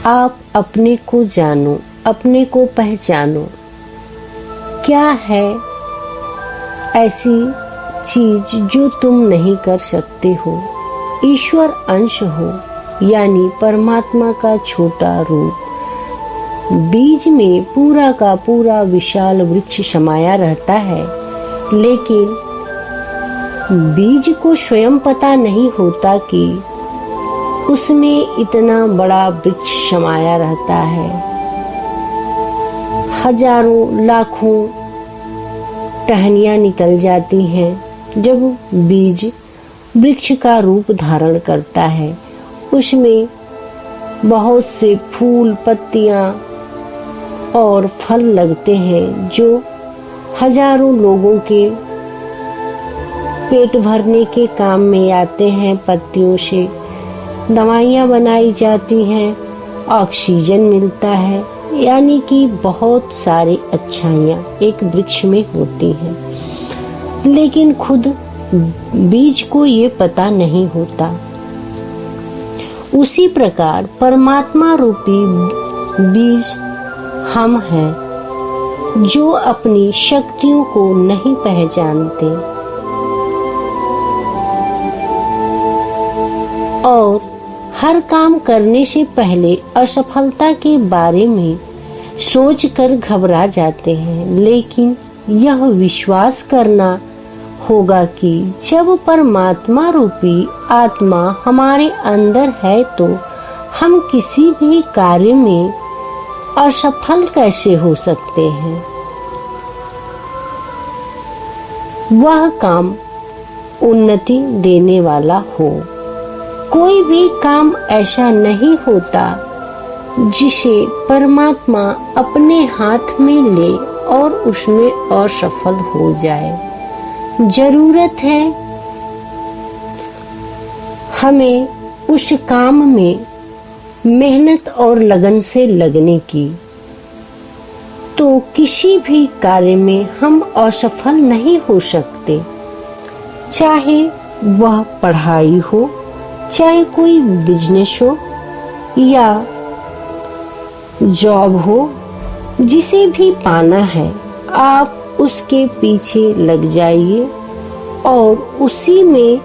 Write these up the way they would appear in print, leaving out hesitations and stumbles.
आप अपने को जानो, अपने को पहचानो। क्या है ऐसी चीज जो तुम नहीं कर सकते हो? ईश्वर अंश हो, यानी परमात्मा का छोटा रूप। बीज में पूरा का पूरा विशाल वृक्ष समाया रहता है, लेकिन बीज को स्वयं पता नहीं होता कि उसमें इतना बड़ा वृक्ष समाया रहता है। हजारों लाखों टहनियां निकल जाती हैं जब बीज वृक्ष का रूप धारण करता है। उसमें बहुत से फूल, पत्तियां और फल लगते हैं जो हजारों लोगों के पेट भरने के काम में आते हैं। पत्तियों से दवाइयाँ बनाई जाती हैं, ऑक्सीजन मिलता है, यानी कि बहुत सारी अच्छाइयाँ एक वृक्ष में होती हैं। लेकिन खुद बीज को ये पता नहीं होता। उसी प्रकार परमात्मा रूपी बीज हम हैं, जो अपनी शक्तियों को नहीं पहचानते और हर काम करने से पहले असफलता के बारे में सोचकर घबरा जाते हैं। लेकिन यह विश्वास करना होगा कि जब परमात्मा रूपी आत्मा हमारे अंदर है तो हम किसी भी कार्य में असफल कैसे हो सकते हैं। वह काम उन्नति देने वाला हो। कोई भी काम ऐसा नहीं होता जिसे परमात्मा अपने हाथ में ले और उसमें असफल हो जाए। जरूरत है हमें उस काम में मेहनत और लगन से लगने की, तो किसी भी कार्य में हम असफल नहीं हो सकते। चाहे वह पढ़ाई हो, चाहे कोई बिजनेस हो या जॉब हो, जिसे भी पाना है आप उसके पीछे लग जाइए और उसी में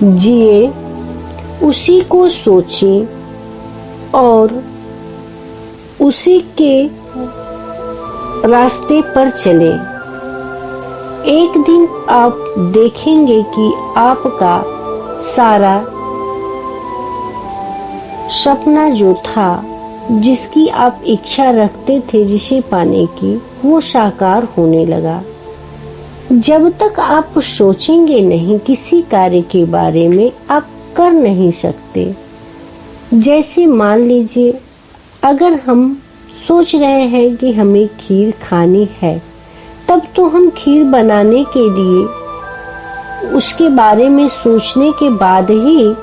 जिए, उसी को सोचें और उसी के रास्ते पर चलें। एक दिन आप देखेंगे कि आपका सारा सपना जो था, जिसकी आप इच्छा रखते थे जिसे पाने की, वो साकार होने लगा। जब तक आप सोचेंगे नहीं किसी कार्य के बारे में, आप कर नहीं सकते। जैसे मान लीजिए, अगर हम सोच रहे हैं कि हमें खीर खानी है, तब तो हम खीर बनाने के लिए उसके बारे में सोचने के बाद ही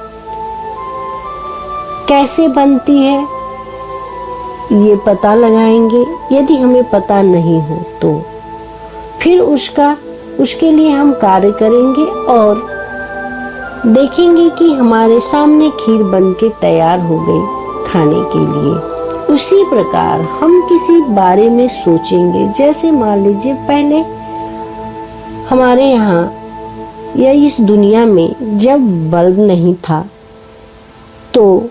कैसे बनती है ये पता लगाएंगे। यदि हमें पता नहीं हो तो फिर उसके लिए हम कार्य करेंगे और देखेंगे कि हमारे सामने खीर बनके तैयार हो गई खाने के लिए। उसी प्रकार हम किसी बारे में सोचेंगे। जैसे मान लीजिए, पहले हमारे यहाँ या इस दुनिया में जब बल्ब नहीं था तो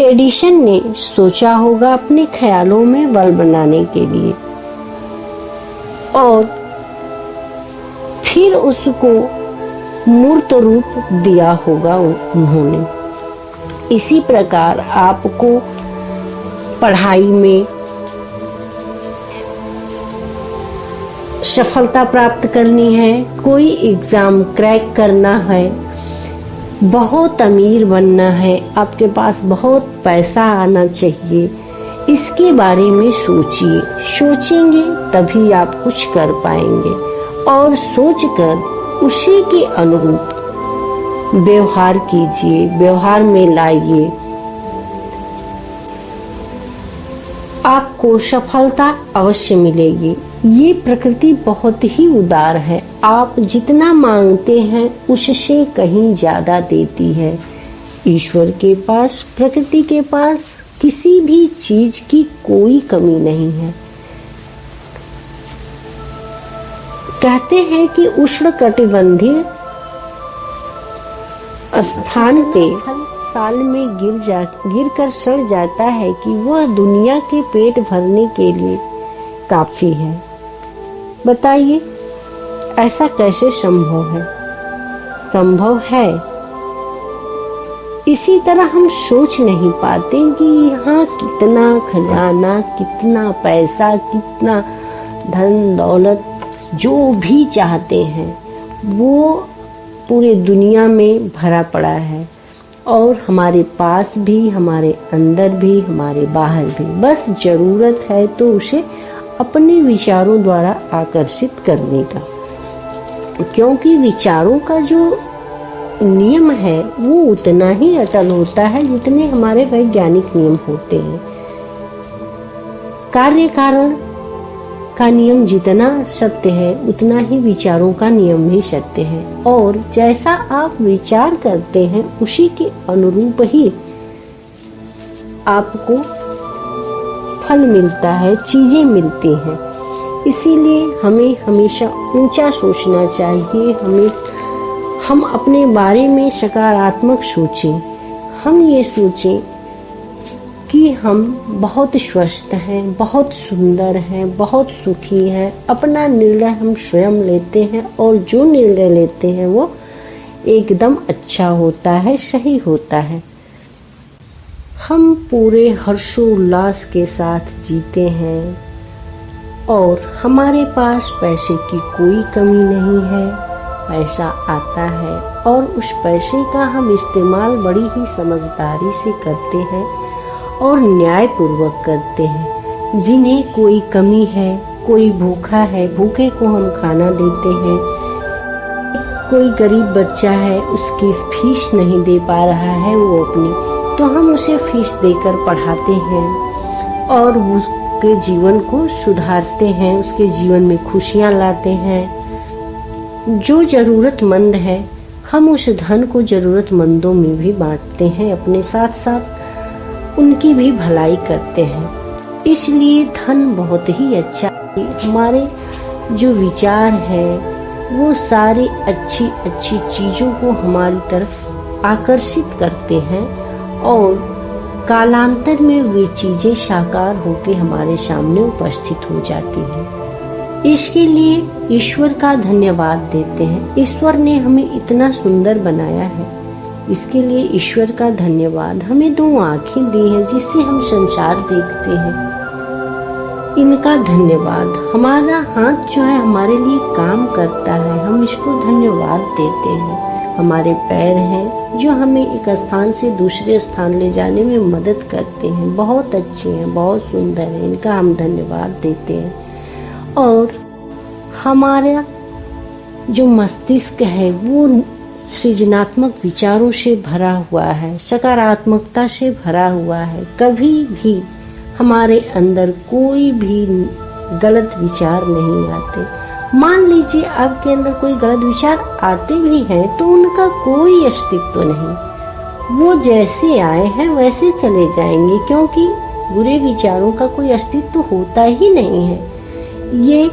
एडिसन ने सोचा होगा अपने ख्यालों में बल्ब बनाने के लिए और फिर उसको मूर्त रूप दिया होगा उन्होंने। इसी प्रकार आपको पढ़ाई में सफलता प्राप्त करनी है, कोई एग्जाम क्रैक करना है, बहुत अमीर बनना है, आपके पास बहुत पैसा आना चाहिए, इसके बारे में सोचिए। सोचेंगे तभी आप कुछ कर पाएंगे और सोचकर उसी के अनुरूप व्यवहार कीजिए, व्यवहार में लाइए। आपको सफलता अवश्य मिलेगी। ये प्रकृति बहुत ही उदार है। आप जितना मांगते हैं उससे कहीं ज्यादा देती है। ईश्वर के पास, प्रकृति के पास किसी भी चीज की कोई कमी नहीं है। कहते हैं कि उष्णकटिबंधीय स्थान पे साल में गिर कर सड़ जाता है कि वह दुनिया के पेट भरने के लिए काफी है। बताइए ऐसा कैसे संभव है? संभव है। इसी तरह हम सोच नहीं पाते कि यहाँ कितना खजाना, कितना पैसा, कितना धन दौलत, जो भी चाहते हैं वो पूरे दुनिया में भरा पड़ा है, और हमारे पास भी, हमारे अंदर भी, हमारे बाहर भी। बस जरूरत है तो उसे अपने विचारों द्वारा आकर्षित करने का, क्योंकि विचारों का जो नियम है वो उतना ही अटल होता है जितने हमारे वैज्ञानिक नियम होते हैं। कार्य कारण का नियम जितना सत्य है उतना ही विचारों का नियम भी सत्य है, और जैसा आप विचार करते हैं उसी के अनुरूप ही आपको फल मिलता है, चीजें मिलती हैं। इसीलिए हमें हमेशा ऊंचा सोचना चाहिए। हम अपने बारे में सकारात्मक सोचें। हम ये सोचें कि हम बहुत स्वस्थ हैं, बहुत सुंदर हैं, बहुत सुखी हैं। अपना निर्णय हम स्वयं लेते हैं, और जो निर्णय लेते हैं वो एकदम अच्छा होता है, सही होता है। हम पूरे हर्षोल्लास के साथ जीते हैं, और हमारे पास पैसे की कोई कमी नहीं है। पैसा आता है, और उस पैसे का हम इस्तेमाल बड़ी ही समझदारी से करते हैं और न्याय पूर्वक करते हैं। जिन्हें कोई कमी है, कोई भूखा है, भूखे को हम खाना देते हैं। कोई गरीब बच्चा है, उसकी फीस नहीं दे पा रहा है वो अपनी, तो हम उसे फीस देकर पढ़ाते हैं और उसके जीवन को सुधारते हैं, उसके जीवन में खुशियाँ लाते हैं। जो जरूरतमंद है हम उस धन को जरूरतमंदों में भी बांटते हैं, अपने साथ साथ उनकी भी भलाई करते हैं। इसलिए धन बहुत ही अच्छा है। हमारे जो विचार है वो सारी अच्छी अच्छी चीजों को हमारी तरफ आकर्षित करते हैं, और कालांतर में वे चीजें साकार होकर हमारे सामने उपस्थित हो जाती हैं। इसके लिए ईश्वर का धन्यवाद देते हैं। ईश्वर ने हमें इतना सुंदर बनाया है, इसके लिए ईश्वर का धन्यवाद। हमें 2 आँखें दी हैं जिससे हम संसार देखते हैं, इनका धन्यवाद। हमारा हाथ जो है हमारे लिए काम करता है, हम इसको धन्यवाद देते हैं। हमारे पैर हैं जो हमें एक स्थान से दूसरे स्थान ले जाने में मदद करते हैं, बहुत अच्छे हैं, बहुत सुंदर हैं, इनका हम धन्यवाद देते हैं। और हमारा जो मस्तिष्क है वो सृजनात्मक विचारों से भरा हुआ है, सकारात्मकता से भरा हुआ है। कभी भी हमारे अंदर कोई भी गलत विचार नहीं आते। मान लीजिए आपके अंदर कोई गलत विचार आते भी हैं तो उनका कोई अस्तित्व नहीं, वो जैसे आए हैं वैसे चले जाएंगे, क्योंकि बुरे विचारों का कोई अस्तित्व होता ही नहीं है। ये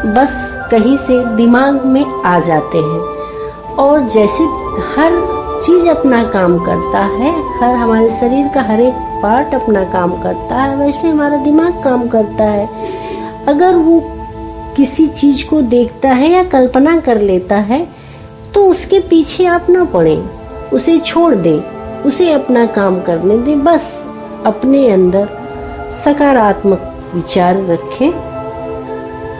बस कहीं से दिमाग में आ जाते हैं, और जैसे हर चीज अपना काम करता है, हर हमारे शरीर का हर एक पार्ट अपना काम करता है, वैसे हमारा दिमाग काम करता है। अगर वो किसी चीज को देखता है या कल्पना कर लेता है तो उसके पीछे आप ना पड़े, उसे छोड़ दें, उसे अपना काम करने दें। बस अपने अंदर सकारात्मक विचार रखें।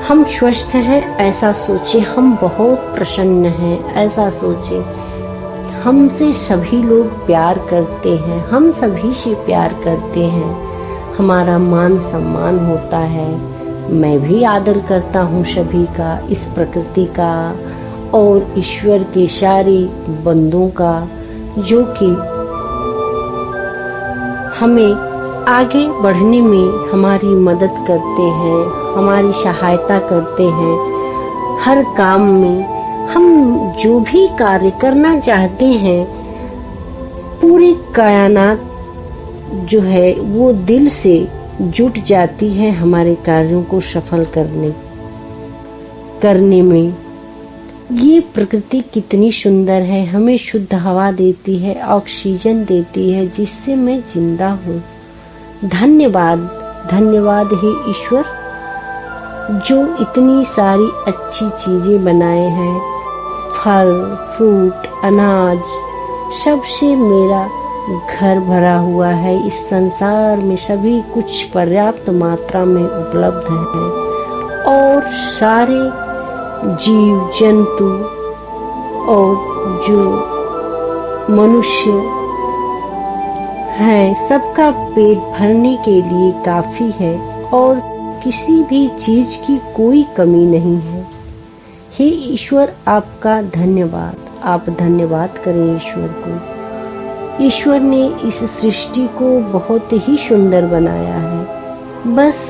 हम स्वस्थ हैं ऐसा सोचें, हम बहुत प्रसन्न हैं ऐसा सोचें। हमसे सभी लोग प्यार करते हैं, हम सभी से प्यार करते हैं, हमारा मान सम्मान होता है। मैं भी आदर करता हूँ सभी का, इस प्रकृति का और ईश्वर के सारे बंदों का, जो कि हमें आगे बढ़ने में हमारी मदद करते हैं, हमारी सहायता करते हैं, हर काम में हम जो भी कार्य करना चाहते हैं, पूरी कायनात जो है वो दिल से जुट जाती है हमारे कार्यों को सफल करने में। ये प्रकृति कितनी सुंदर है, हमें शुद्ध हवा देती है, ऑक्सीजन देती है, जिससे मैं जिंदा हूँ। धन्यवाद, धन्यवाद हे ईश्वर, जो इतनी सारी अच्छी चीजें बनाए हैं। फल, फ्रूट, अनाज, सबसे मेरा घर भरा हुआ है। इस संसार में सभी कुछ पर्याप्त मात्रा में उपलब्ध है और सारे जीव जंतु और जो मनुष्य है, सबका पेट भरने के लिए काफी है और किसी भी चीज की कोई कमी नहीं है। हे ईश्वर, आपका धन्यवाद। आप धन्यवाद करें ईश्वर को। ईश्वर ने इस सृष्टि को बहुत ही सुंदर बनाया है। बस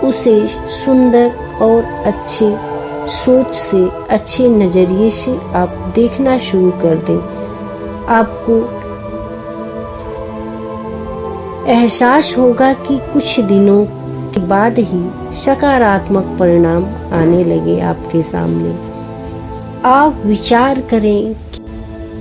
उसे सुंदर और अच्छे सोच से, अच्छे नजरिए से आप देखना शुरू कर दें। आपको एहसास होगा कि कुछ दिनों के बाद ही सकारात्मक परिणाम आने लगे आपके सामने। आप विचार करें कि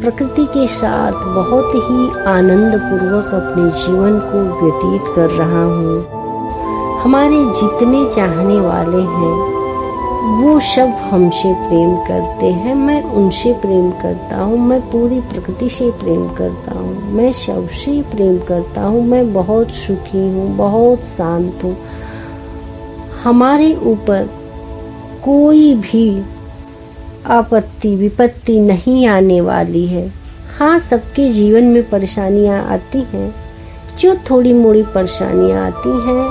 प्रकृति के साथ बहुत ही आनंद पूर्वक अपने जीवन को व्यतीत कर रहा हूँ। हमारे जितने चाहने वाले हैं वो सब हमसे प्रेम करते हैं, मैं उनसे प्रेम करता हूँ, मैं पूरी प्रकृति से प्रेम करता हूँ, मैं सबसे प्रेम करता हूँ, मैं बहुत सुखी हूँ, बहुत शांत हूँ। हमारे ऊपर कोई भी आपत्ति विपत्ति नहीं आने वाली है। हाँ, सबके जीवन में परेशानियां आती हैं। जो थोड़ी मोड़ी परेशानियां आती हैं,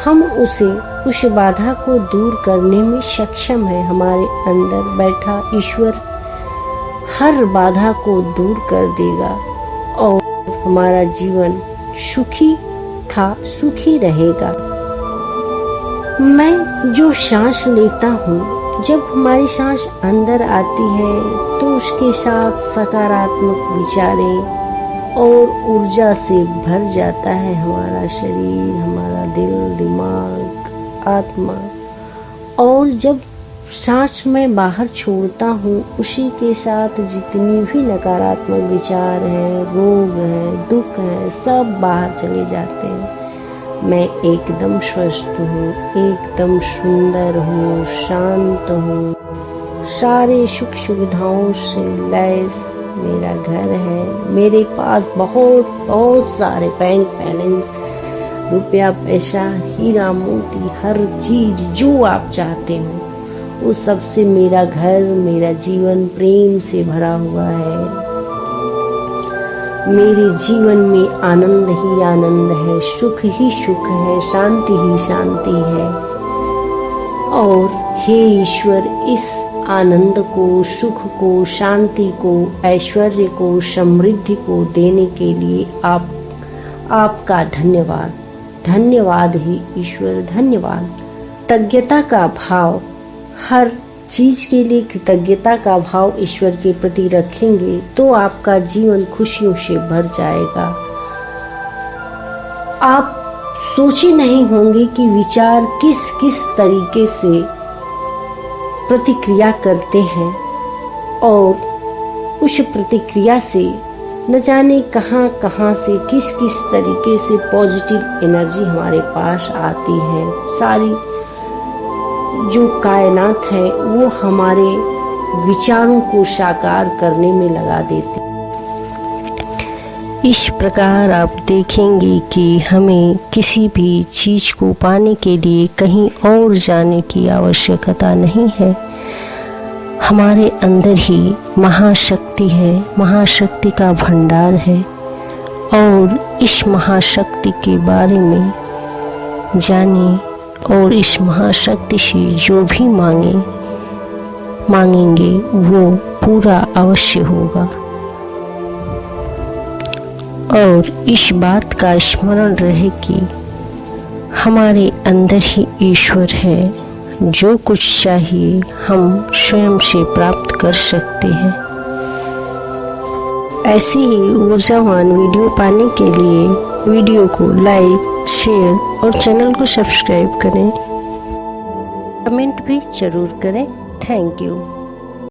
हम उस बाधा को दूर करने में सक्षम है। हमारे अंदर बैठा ईश्वर हर बाधा को दूर कर देगा और हमारा जीवन सुखी था सुखी रहेगा। मैं जो सांस लेता हूँ, जब हमारी सांस अंदर आती है तो उसके साथ सकारात्मक विचारें और ऊर्जा से भर जाता है हमारा शरीर, हमारा दिल, दिमाग, आत्मा। और जब सांस मैं बाहर छोड़ता हूँ, उसी के साथ जितनी भी नकारात्मक विचार हैं, रोग हैं, दुख हैं, सब बाहर चले जाते हैं। मैं एकदम स्वस्थ हूँ, एकदम सुंदर हूँ, शांत हूँ, सारे सुख सुविधाओं से लैस मेरा घर है। मेरे पास बहुत सारे बैंक बैलेंस, रुपया पैसा, हीरा मोती, हर चीज जो आप चाहते हो वो सबसे मेरा घर, मेरा जीवन प्रेम से भरा हुआ है। मेरे जीवन में आनंद ही आनंद है, सुख ही सुख है, शांति ही शांति है। और हे ईश्वर, इस आनंद को, सुख को, शांति को, ऐश्वर्य को, समृद्धि को देने के लिए आपका धन्यवाद। धन्यवाद ही ईश्वर, धन्यवाद। कृतज्ञता का भाव, हर चीज के लिए कृतज्ञता का भाव ईश्वर के प्रति रखेंगे तो आपका जीवन खुशियों से भर जाएगा। आप सोचे नहीं होंगे कि विचार किस किस तरीके से प्रतिक्रिया करते हैं और उस प्रतिक्रिया से न जाने कहां से किस किस तरीके से पॉजिटिव एनर्जी हमारे पास आती है। सारी जो कायनात है वो हमारे विचारों को साकार करने में लगा देती। इस प्रकार आप देखेंगे कि हमें किसी भी चीज को पाने के लिए कहीं और जाने की आवश्यकता नहीं है। हमारे अंदर ही महाशक्ति है, महाशक्ति का भंडार है और इस महाशक्ति के बारे में जाने और इस महाशक्ति से जो भी मांगेंगे वो पूरा अवश्य होगा। और इस बात का स्मरण रहे कि हमारे अंदर ही ईश्वर है, जो कुछ चाहिए हम स्वयं से प्राप्त कर सकते हैं। ऐसी ही ऊर्जावान वीडियो पाने के लिए वीडियो को लाइक, शेयर और चैनल को सब्सक्राइब करें। कमेंट भी जरूर करें। Thank you.